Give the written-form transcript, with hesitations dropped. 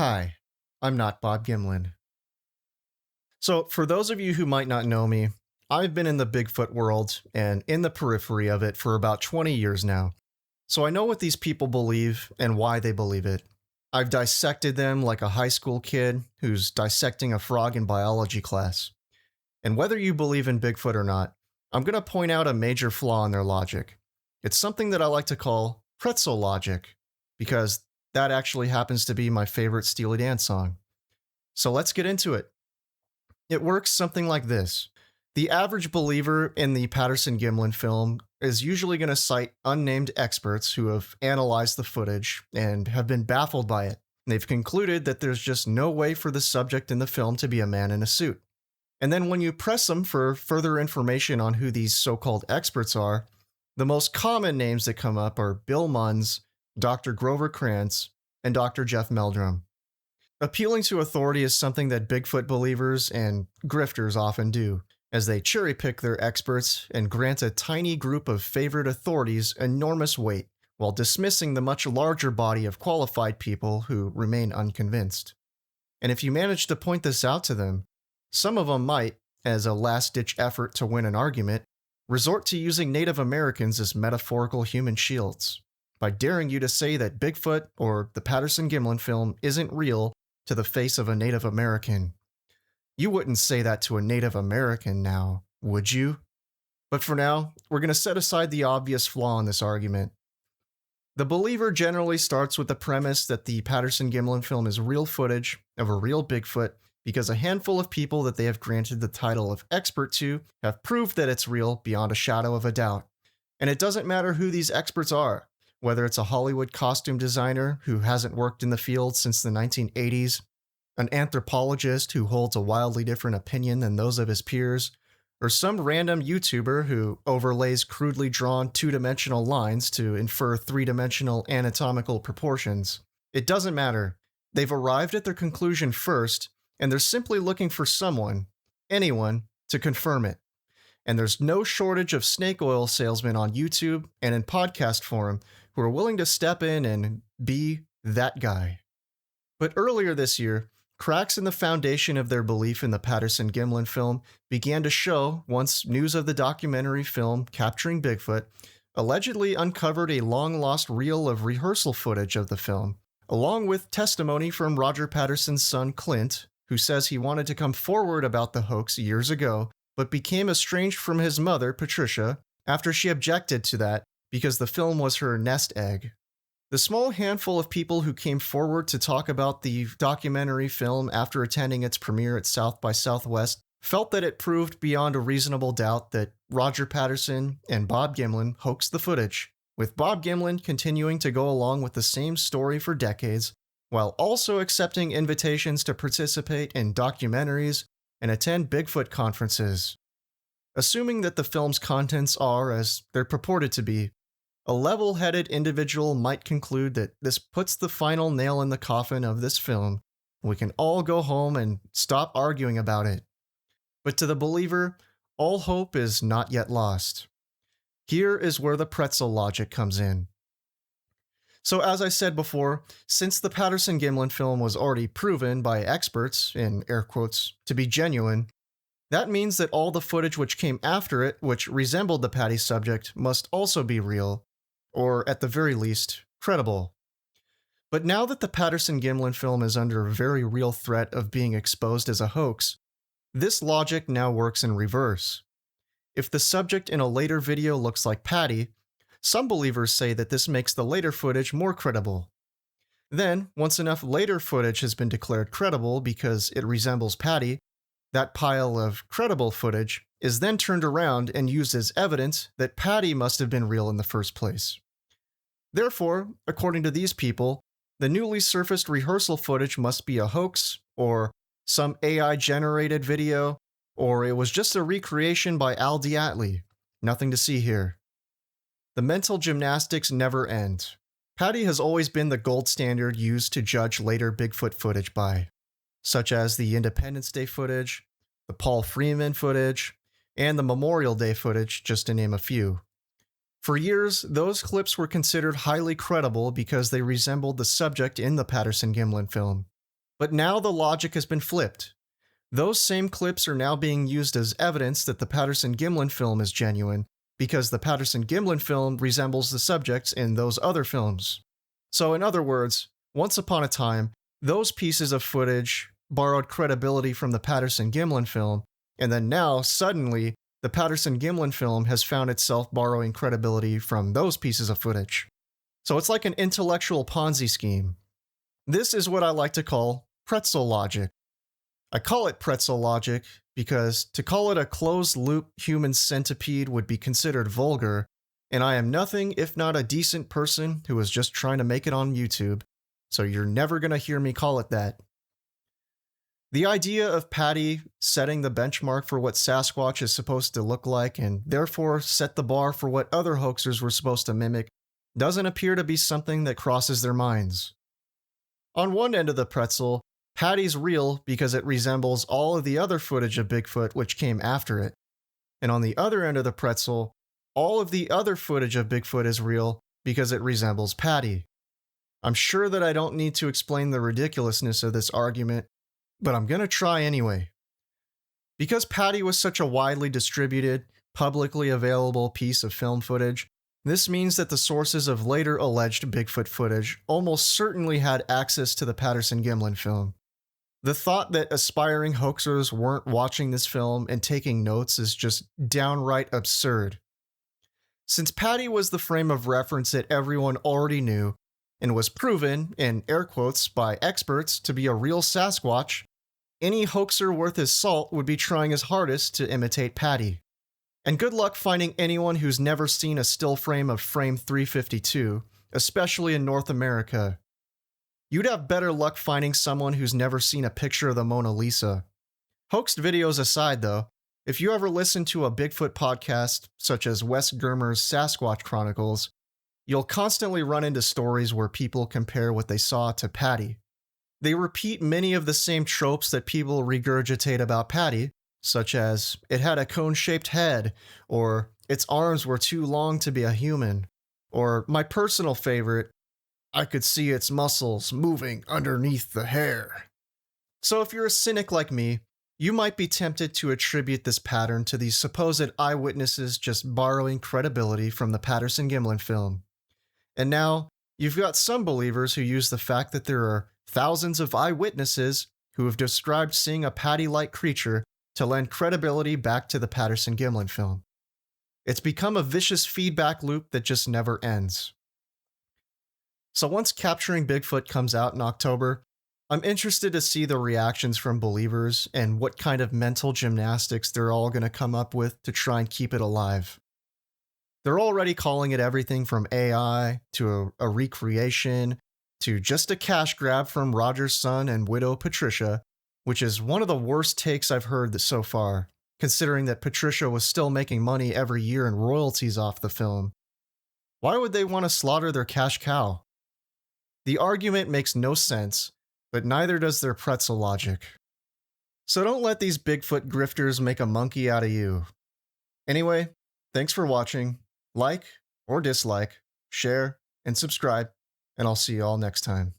Hi, I'm not Bob Gimlin. So, for those of you who might not know me, I've been in the Bigfoot world and in the periphery of it for about 20 years now. So, I know what these people believe and why they believe it. I've dissected them like a high school kid who's dissecting a frog in biology class. And whether you believe in Bigfoot or not, I'm going to point out a major flaw in their logic. It's something that I like to call Pretzel logic, because that actually happens to be my favorite Steely Dan song. So let's get into it. It works something like this. The average believer in the Patterson-Gimlin film is usually going to cite unnamed experts who have analyzed the footage and have been baffled by it. They've concluded that there's just no way for the subject in the film to be a man in a suit. And then when you press them for further information on who these so-called experts are, the most common names that come up are Bill Munns, Dr. Grover Krantz, and Dr. Jeff Meldrum. Appealing to authority is something that Bigfoot believers and grifters often do, as they cherry pick their experts and grant a tiny group of favored authorities enormous weight, while dismissing the much larger body of qualified people who remain unconvinced. And if you manage to point this out to them, some of them might, as a last-ditch effort to win an argument, resort to using Native Americans as metaphorical human shields, by daring you to say that Bigfoot or the Patterson-Gimlin film isn't real to the face of a Native American. You wouldn't say that to a Native American now, would you? But for now, we're going to set aside the obvious flaw in this argument. The believer generally starts with the premise that the Patterson-Gimlin film is real footage of a real Bigfoot because a handful of people that they have granted the title of expert to have proved that it's real beyond a shadow of a doubt. And it doesn't matter who these experts are, whether it's a Hollywood costume designer who hasn't worked in the field since the 1980s, an anthropologist who holds a wildly different opinion than those of his peers, or some random YouTuber who overlays crudely drawn two-dimensional lines to infer three-dimensional anatomical proportions. It doesn't matter. They've arrived at their conclusion first, and they're simply looking for someone, anyone, to confirm it. And there's no shortage of snake oil salesmen on YouTube and in podcast forum who are willing to step in and be that guy. But earlier this year, cracks in the foundation of their belief in the Patterson-Gimlin film began to show once news of the documentary film Capturing Bigfoot allegedly uncovered a long-lost reel of rehearsal footage of the film, along with testimony from Roger Patterson's son Clint, who says he wanted to come forward about the hoax years ago, but became estranged from his mother, Patricia, after she objected to that because the film was her nest egg. The small handful of people who came forward to talk about the documentary film after attending its premiere at South by Southwest felt that it proved beyond a reasonable doubt that Roger Patterson and Bob Gimlin hoaxed the footage, with Bob Gimlin continuing to go along with the same story for decades, while also accepting invitations to participate in documentaries and attend Bigfoot conferences. Assuming that the film's contents are as they're purported to be, a level-headed individual might conclude that this puts the final nail in the coffin of this film. We can all go home and stop arguing about it. But to the believer, all hope is not yet lost. Here is where the pretzel logic comes in. So as I said before, since the Patterson-Gimlin film was already proven by experts, in air quotes, to be genuine, that means that all the footage which came after it, which resembled the Patty subject, must also be real, or at the very least, credible. But now that the Patterson-Gimlin film is under very real threat of being exposed as a hoax, this logic now works in reverse. If the subject in a later video looks like Patty, some believers say that this makes the later footage more credible. Then, once enough later footage has been declared credible because it resembles Patty, that pile of credible footage is then turned around and used as evidence that Patty must have been real in the first place. Therefore, according to these people, the newly surfaced rehearsal footage must be a hoax, or some AI-generated video, or it was just a recreation by Al Diatley. Nothing to see here. The mental gymnastics never end. Patty has always been the gold standard used to judge later Bigfoot footage by, such as the Independence Day footage, the Paul Freeman footage, and the Memorial Day footage, just to name a few. For years, those clips were considered highly credible because they resembled the subject in the Patterson-Gimlin film. But now the logic has been flipped. Those same clips are now being used as evidence that the Patterson-Gimlin film is genuine, because the Patterson-Gimlin film resembles the subjects in those other films. So in other words, once upon a time, those pieces of footage borrowed credibility from the Patterson-Gimlin film, and then now, suddenly, the Patterson-Gimlin film has found itself borrowing credibility from those pieces of footage. So it's like an intellectual Ponzi scheme. This is what I like to call pretzel logic. I call it pretzel logic because to call it a closed-loop human centipede would be considered vulgar, and I am nothing if not a decent person who is just trying to make it on YouTube, so you're never gonna hear me call it that. The idea of Patty setting the benchmark for what Sasquatch is supposed to look like and therefore set the bar for what other hoaxers were supposed to mimic doesn't appear to be something that crosses their minds. On one end of the pretzel, Patty's real because it resembles all of the other footage of Bigfoot which came after it. And on the other end of the pretzel, all of the other footage of Bigfoot is real because it resembles Patty. I'm sure that I don't need to explain the ridiculousness of this argument, but I'm gonna try anyway. Because Patty was such a widely distributed, publicly available piece of film footage, this means that the sources of later alleged Bigfoot footage almost certainly had access to the Patterson-Gimlin film. The thought that aspiring hoaxers weren't watching this film and taking notes is just downright absurd. Since Patty was the frame of reference that everyone already knew, and was proven, in air quotes, by experts to be a real Sasquatch, any hoaxer worth his salt would be trying his hardest to imitate Patty. And good luck finding anyone who's never seen a still frame of frame 352, especially in North America. You'd have better luck finding someone who's never seen a picture of the Mona Lisa. Hoaxed videos aside though, if you ever listen to a Bigfoot podcast, such as Wes Germer's Sasquatch Chronicles, you'll constantly run into stories where people compare what they saw to Patty. They repeat many of the same tropes that people regurgitate about Patty, such as, it had a cone-shaped head, or its arms were too long to be a human, or my personal favorite, I could see its muscles moving underneath the hair. So if you're a cynic like me, you might be tempted to attribute this pattern to these supposed eyewitnesses just borrowing credibility from the Patterson-Gimlin film. And now, you've got some believers who use the fact that there are thousands of eyewitnesses who have described seeing a Patty-like creature to lend credibility back to the Patterson-Gimlin film. It's become a vicious feedback loop that just never ends. So once Capturing Bigfoot comes out in October, I'm interested to see the reactions from believers and what kind of mental gymnastics they're all going to come up with to try and keep it alive. They're already calling it everything from AI to a recreation to just a cash grab from Roger's son and widow Patricia, which is one of the worst takes I've heard so far, considering that Patricia was still making money every year in royalties off the film. Why would they want to slaughter their cash cow? The argument makes no sense, but neither does their pretzel logic. So don't let these Bigfoot grifters make a monkey out of you. Anyway, thanks for watching. Like or dislike, share, and subscribe, and I'll see you all next time.